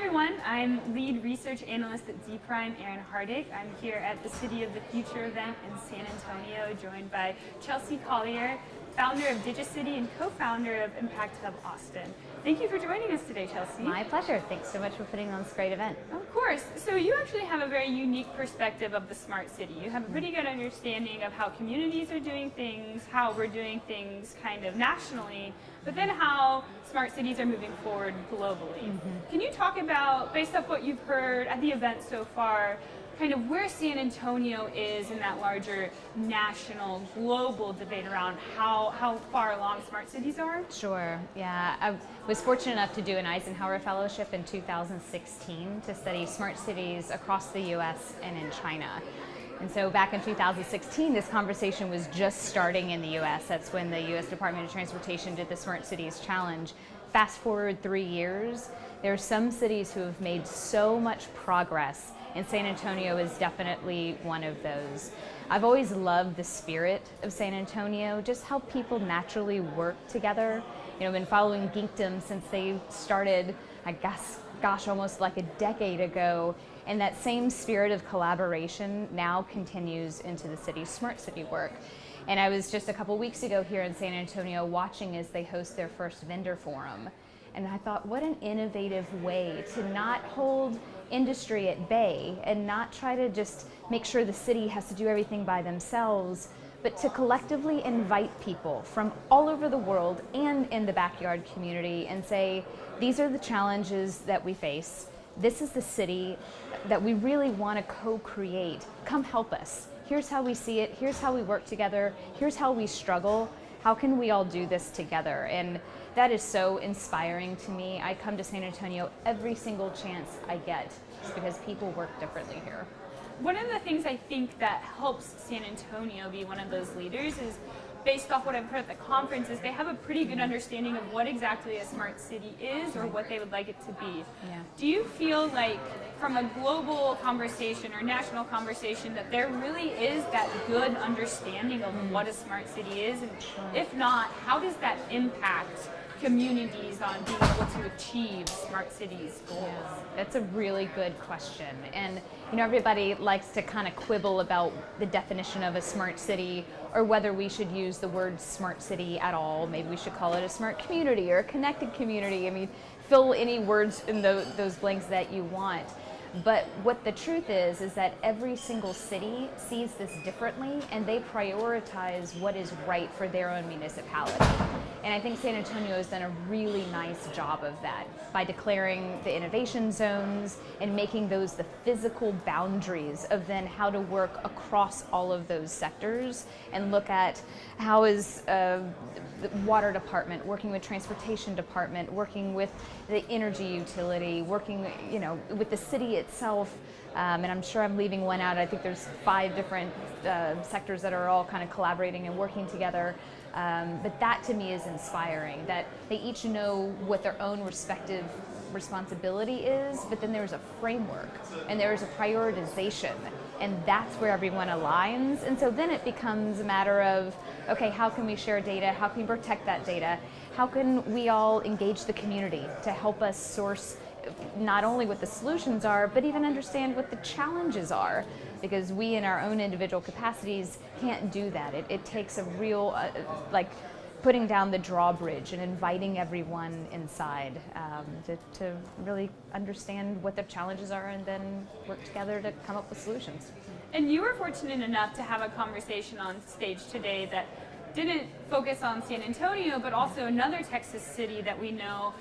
everyone, I'm lead research analyst at Z-Prime, Erin. I'm here at the City of the Future event in San Antonio, joined by Chelsea Collier, founder of DigiCity and co-founder of Impact Hub Austin. Thank you for joining us today, Chelsea. My pleasure. Thanks so much for putting on this great event. Of course. So you actually have a very unique perspective of the smart city. You have a pretty good understanding of how communities are doing things, how we're doing things kind of nationally, but then how smart cities are moving forward globally. Can you talk about, based off what you've heard at the event so far, kind of where San Antonio is in that larger national, global debate around how far along smart cities are? Sure, yeah. I was fortunate enough to do an Eisenhower Fellowship in 2016 to study smart cities across the US and in China. And so back in 2016, this conversation was just starting in the US. That's when the US Department of Transportation did the Smart Cities Challenge. Fast forward 3 years, there are some cities who have made so much progress, and San Antonio is definitely one of those. I've always loved the spirit of San Antonio, just how people naturally work together. You know, I've been following Geekdom since they started, I guess, almost like a decade ago, and that same spirit of collaboration now continues into the city's smart city work. And I was just a couple weeks ago here in San Antonio watching as they host their first vendor forum. And I thought, what an innovative way to not hold industry at bay and not try to just make sure the city has to do everything by themselves, but to collectively invite people from all over the world and in the backyard community and say, these are the challenges that we face. This is the city that we really want to co-create. Come help us. Here's how we see it. Here's how we work together. Here's how we struggle. How can we all do this together? And that is so inspiring to me. I come to San Antonio every single chance I get just because people work differently here. One of the things I think that helps San Antonio be one of those leaders is, based off what I've heard at the conference, is they have a pretty good understanding of what exactly a smart city is or what they would like it to be. Yeah. Do you feel like from a global conversation or national conversation that there really is that good understanding of what a smart city is? And if not, how does that impact communities on being able to achieve smart cities goals? Yeah, that's a really good question. And you know, everybody likes to kind of quibble about the definition of a smart city or whether we should use the word smart city at all. Maybe we should call it a smart community or a connected community. I mean, fill any words in those blanks that you want. But what the truth is that every single city sees this differently and they prioritize what is right for their own municipality. And I think San Antonio has done a really nice job of that by declaring the innovation zones and making those the physical boundaries of then how to work across all of those sectors and look at how is the water department working with transportation department, working with the energy utility, working, you know, with the city itself. And I'm sure I'm leaving one out. I think there's 5 different sectors that are all kind of collaborating and working together. But that to me is inspiring, that they each know what their own respective responsibility is, but then there's a framework and there's a prioritization, and that's where everyone aligns. And so then it becomes a matter of, okay, how can we share data? How can we protect that data? How can we all engage the community to help us source not only what the solutions are, but even understand what the challenges are? Because we in our own individual capacities can't do that. It takes a real, like putting down the drawbridge and inviting everyone inside to really understand what the challenges are and then work together to come up with solutions. And you were fortunate enough to have a conversation on stage today that didn't focus on San Antonio, but also another Texas city that we know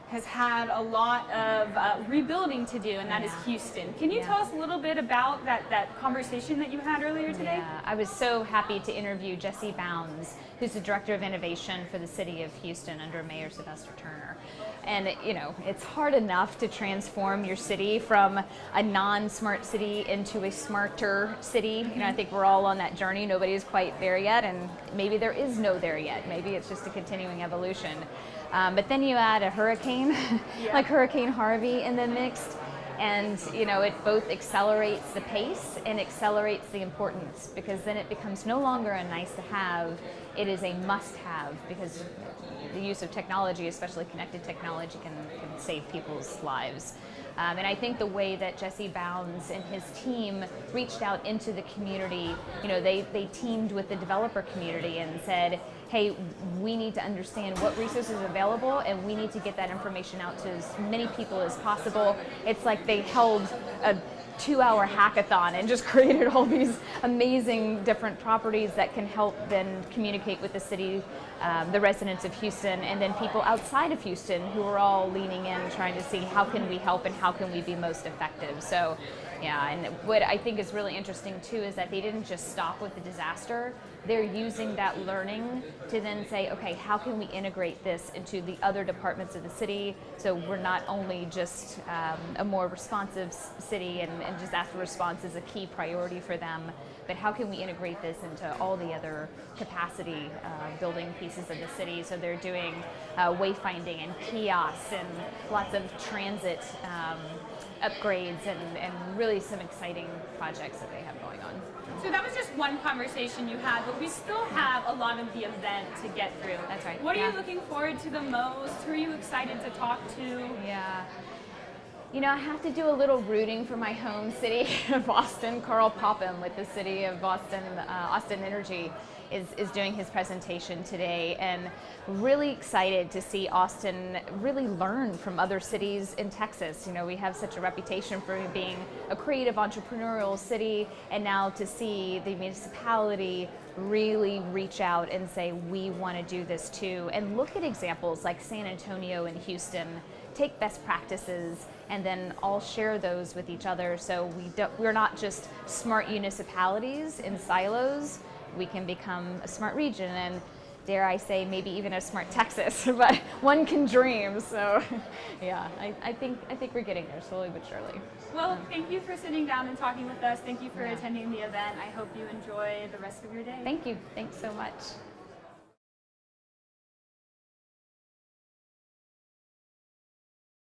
has had a lot of rebuilding to do, and that is Houston. Can you tell us a little bit about that conversation that you had earlier today? Yeah, I was so happy to interview Jesse Bounds, who's the Director of Innovation for the City of Houston under Mayor Sylvester Turner. And you know, it's hard enough to transform your city from a non-smart city into a smarter city. You know, I think we're all on that journey. Nobody's quite there yet, and maybe there is no there yet. Maybe it's just a continuing evolution. But then you add a hurricane, like Hurricane Harvey in the mix, and you know, it both accelerates the pace and accelerates the importance, because then it becomes no longer a nice to have, it is a must have, because the use of technology, especially connected technology, can save people's lives. And I think the way that Jesse Bounds and his team reached out into the community, they teamed with the developer community and said, hey, we need to understand what resources are available and we need to get that information out to as many people as possible. It's like they held a 2-hour hackathon and just created all these amazing different properties that can help then communicate with the city, the residents of Houston, and then people outside of Houston who are all leaning in, trying to see how can we help and how can we be most effective. So yeah, and what I think is really interesting too is that they didn't just stop with the disaster. They're using that learning to then say, okay, how can we integrate this into the other departments of the city so we're not only just a more responsive city and disaster response is a key priority for them, but how can we integrate this into all the other capacity building pieces of the city? So they're doing wayfinding and kiosks and lots of transit upgrades and really some exciting projects that they have going on. So that was just one conversation you had, but we still have a lot of the event to get through. That's right. What are you looking forward to the most? Who are you excited to talk to? Yeah. I have to do a little rooting for my home city of Boston. Carl Popham with the city of Boston, Austin Energy, is doing his presentation today, and really excited to see Austin really learn from other cities in Texas. We have such a reputation for being a creative entrepreneurial city, and now to see the municipality really reach out and say, we want to do this too, and look at examples like San Antonio and Houston, take best practices and then all share those with each other, so we're not just smart municipalities in silos. We can become a smart region, and dare I say, maybe even a smart Texas, but one can dream. So yeah, I think we're getting there slowly but surely. Well, thank you for sitting down and talking with us. Thank you for attending the event. I hope you enjoy the rest of your day. Thank you. Thanks so much.